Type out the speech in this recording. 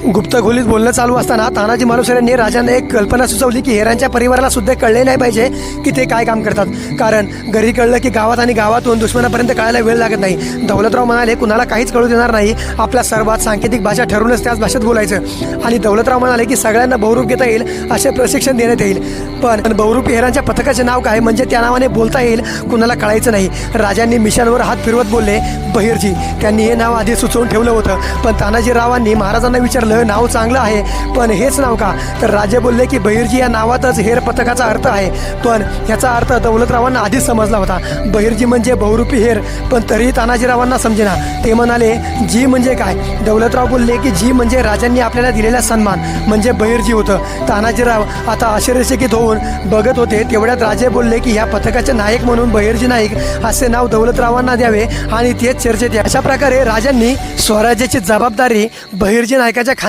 गुप्त खोलीत बोलणं चालू असताना तानाजी मालुसरे यांनी राजांना एक कल्पना सुचवली की हेरांच्या परिवाराला सुद्धा कळले नाही पाहिजे की ते काय काम करतात, कारण घरी कळलं की गावात आणि गावातून दुश्मनापर्यंत कळायला वेळ लागत नाही. दौलतराव म्हणाले कुणाला काहीच कळू देणार नाही, आपल्या सर्वात सांकेतिक भाषा ठरवूनच त्याच भाषेत बोलायचं. आणि दौलतराव म्हणाले की सगळ्यांना बहुरूप घेता येईल असे प्रशिक्षण देण्यात येईल, पण बहुरूपी हेरांच्या पथकाचे नाव काय म्हणजे त्या नावाने बोलता येईल कुणाला कळायचं नाही. राजांनी मिशांवर हात फिरवत बोलले बहिर्जी. त्यांनी हे नाव आधी सुचवून ठेवलं होतं, पण तानाजीरावांनी महाराजांना विचारलं नाव चांगलं आहे पण हेच नाव का, तर राजे बोलले की बहिर्जी या नावातच हेर पथकाचा अर्थ आहे, पण ह्याचा अर्थ दौलतरावांना आधीच समजला होता. बहिर्जी म्हणजे बहुरूपी हेर, पण तरीही तानाजीरावांना समजेना. ते म्हणाले जी म्हणजे काय. दौलतराव बोलले की जी म्हणजे राजांनी आपल्याला दिलेला सन्मान म्हणजे बहिर्जी होतं. तानाजीराव आता आश्चर्यचकित होऊन बघत होते. तेवढ्यात राजे बोलले की ह्या पथकाचे नायक म्हणून बहिर्जी नाईक असे नाव दौलतरावांना द्यावे आणि तेच चर्चेत. अशा प्रकारे राजांनी स्वराज्याची जबाबदारी बहिर्जी नायकाच्या